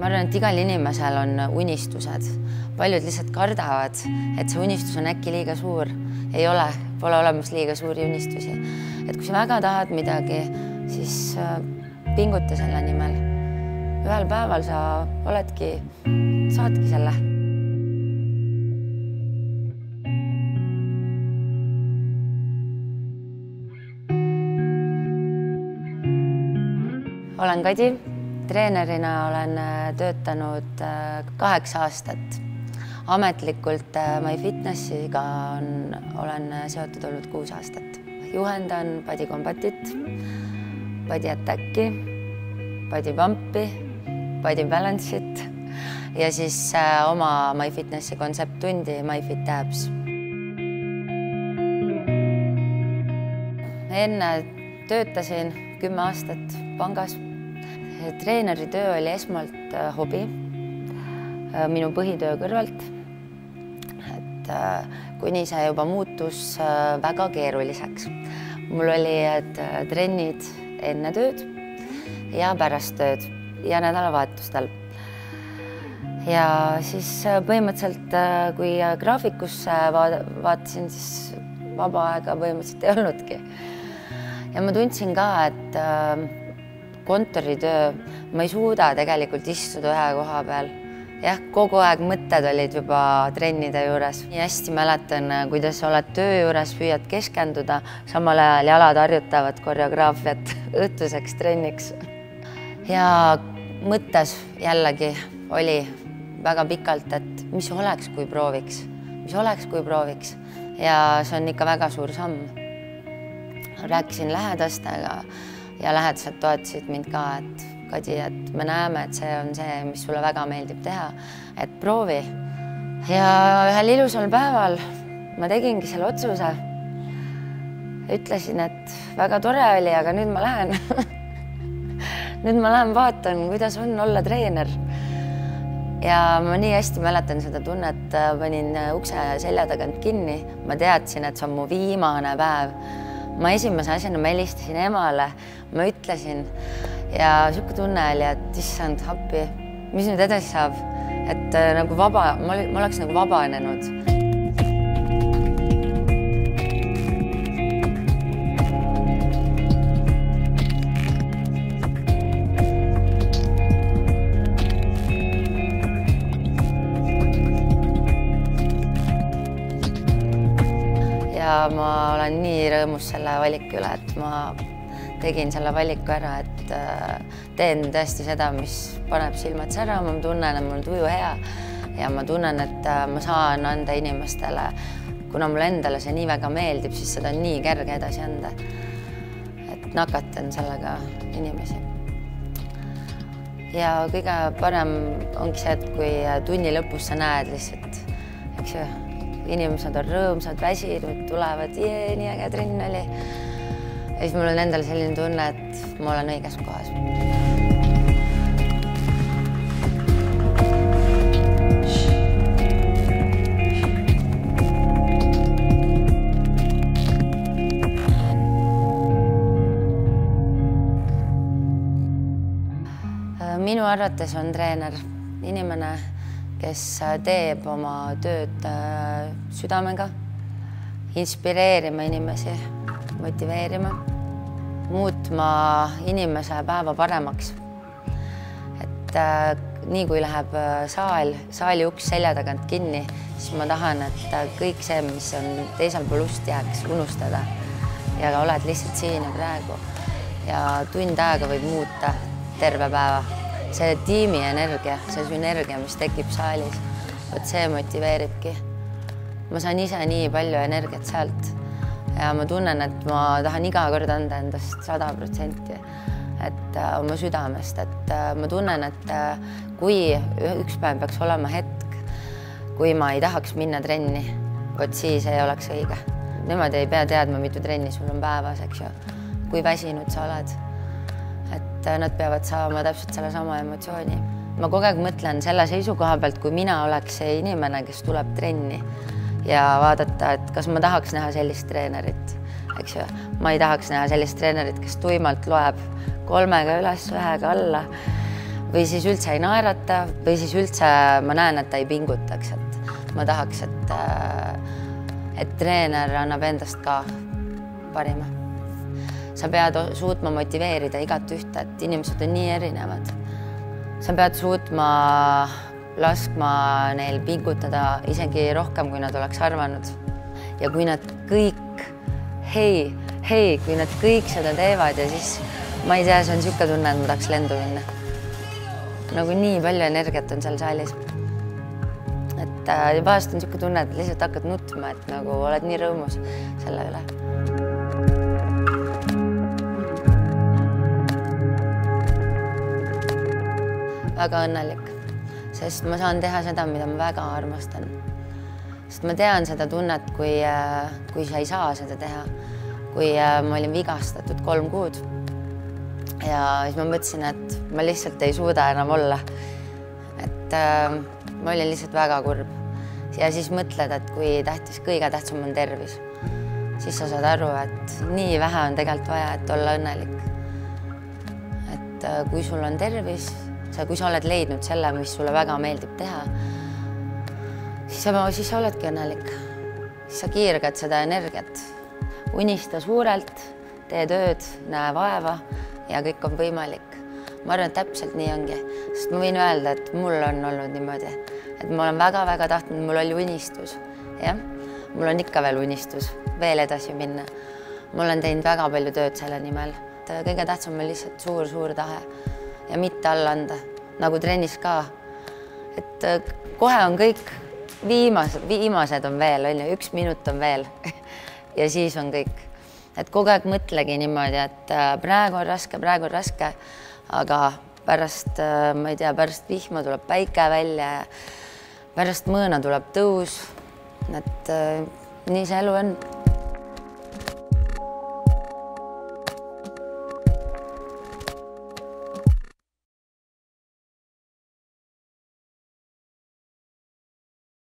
Ma arvan, et igal inimesel on unistused. Paljud lihtsalt kardavad, et see unistus on äkki liiga suur. Ei ole, pole olemas liiga suuri unistusi. Et kui sa väga tahad midagi, siis pinguta selle nimel. Ühel päeval sa saadki selle. Olen Kadi. Treenerina olen töötanud 8 aastat. Ametlikult MyFitnessiga olen seotud olnud 6 aastat. Juhendan Body Combatit, Body Attacki, Body Pumpi, Body Balance'it ja siis oma MyFitnessi kontsepttundi MyFitAbs. Enne töötasin 10 aastat pangas. Treeneri töö oli esmalt hobi minu põhitöö kõrvalt, et kuni see juba muutus väga keeruliseks. Mul oli trennid enne tööd ja pärast tööd ja nädalavahetustel. Ja siis põhimõtteliselt, kui graafikusse vaatasin, siis vaba aega põhimõtteliselt ei olnudki. Ja ma tundsin ka, et kontoritöö, ma ei suuda tegelikult istuda ühe koha peal. Jah, kogu aeg mõtted olid juba trennide juures. Nii hästi mäletan, kuidas oled töö juures, püüad keskenduda, samal ajal jalad harjutavad koreograafiat õhtuseks trenniks. Ja mõttes jällegi oli väga pikalt, et mis oleks, kui prooviks. Mis oleks, kui prooviks. Ja see on ikka väga suur samm. Rääkisin lähedastega ja lähedased toetasid mind ka, et Kadi, et me näeme, et see on see, mis sulle väga meeldib teha, et proovi. Ja ühel ilusal päeval ma tegingi selle otsuse. Ütlesin, et väga tore oli, aga nüüd ma lähen. Nüüd ma lähen vaatan, kuidas on olla treener. Ja ma nii hästi mäletan seda tunnet, panin ukse selja tagant kinni. Ma teadsin, et see on mu viimane päev. Ma esimese asjana helistasin emale, ma ütlesin ja siuke tunne oli, et issand appi, mis nüüd edasi saab, et nagu vaba, ma oleks nagu vabanenud. Ja ma olen nii rõõmus selle valiku üle, et ma tegin selle valiku ära, et teen tõesti seda, mis paneb silmad särama, ma tunnen, et mul on tuju hea ja ma tunnen, et ma saan anda inimestele, kuna mulle endale see nii väga meeldib, siis seda on nii kerge edasi anda, et nakatan sellega inimesi. Ja kõige parem ongi see, et kui tunni lõpus sa näed lihtsalt, eks ju, inimesed on rõõmsad, väsinud, tulevad, nii äge trenn oli. Ja siis mul on endal selline tunne, et ma olen õiges kohas. Minu arvates on treener inimene, kes teeb oma tööd südamega, inspireerima inimesi, motiveerima, muutma inimese päeva paremaks. Et nii kui läheb saali uks selja tagant kinni, siis ma tahan, et kõik see, mis on teisel pool ust jääks, unustada ja oled lihtsalt siin ja praegu. Ja tund aega võib muuta terve päeva. See tiimi energia, see sünergia, mis tekib saalis, see motiveeribki. Ma saan ise nii palju energiat sealt ja ma tunnen, et ma tahan iga kord anda endast 100%, et oma südamest, et ma tunnen, et kui üks päev peaks olema hetk, kui ma ei tahaks minna trenni, siis ei oleks õige. Nemad ei pea teadma, mitu trenni sul on päevas, eks ju, kui väsinud sa oled. Et nad peavad saama täpselt selle sama emotsiooni. Ma kogu aeg mõtlen selle seisukoha pealt, kui mina oleks see inimene, kes tuleb trenni ja vaadata, et kas ma tahaks näha sellist treenerit, eks ju. Ma ei tahaks näha sellist treenerit, kes tuimalt loeb 3-ga üles, 1-ga alla või siis üldse ei naerata või siis üldse ma näen, et ta ei pingutaks, et ma tahaks, et treener annab endast ka parima. Sa pead suutma motiveerida igat ühte, et inimesed on nii erinevad. Sa pead suutma laskma neil pingutada isegi rohkem, kui nad oleks arvanud. Ja kui nad kõik, kui nad kõik seda teevad ja siis ma ei tea, see on niisugune tunne, et ma tahaks lendu minna. Nagu nii palju energiat on seal saalis. Et vahest on niisugune tunne, et lihtsalt hakkad nutma, et nagu oled nii rõõmus selle üle. Väga õnnelik, sest ma saan teha seda, mida ma väga armastan. Sest ma tean seda tunnet, kui sa ei saa seda teha. Kui ma olin vigastatud 3 kuud ja siis ma mõtlesin, et ma lihtsalt ei suuda enam olla. Et ma olin lihtsalt väga kurb. Ja siis mõtled, et kui kõige tähtsam on tervis, siis sa saad aru, et nii vähe on tegelikult vaja, et olla õnnelik. Et kui sul on tervis, kui sa oled leidnud selle, mis sulle väga meeldib teha, siis sa oledki õnnelik. Siis sa kiirgad seda energiat. Unista suurelt, tee tööd, näe vaeva ja kõik on võimalik. Ma arvan, et täpselt nii ongi. Sest ma võin öelda, et mul on olnud niimoodi. Et ma olen väga-väga tahtnud, mul oli unistus. Ja? Mul on ikka veel unistus, veel edasi minna. Ma olen teinud väga palju tööd selle nimel. Kõige tähtsam on lihtsalt suur tahe. Ja mitte alla anda, nagu trennis ka. Et kohe on kõik, viimased on veel, 1 minut on veel ja siis on kõik. Et kogu aeg mõtlegi niimoodi, et praegu on raske, aga pärast, ma ei tea, pärast vihma tuleb päike välja ja pärast mõõna tuleb tõus. Et nii see elu on.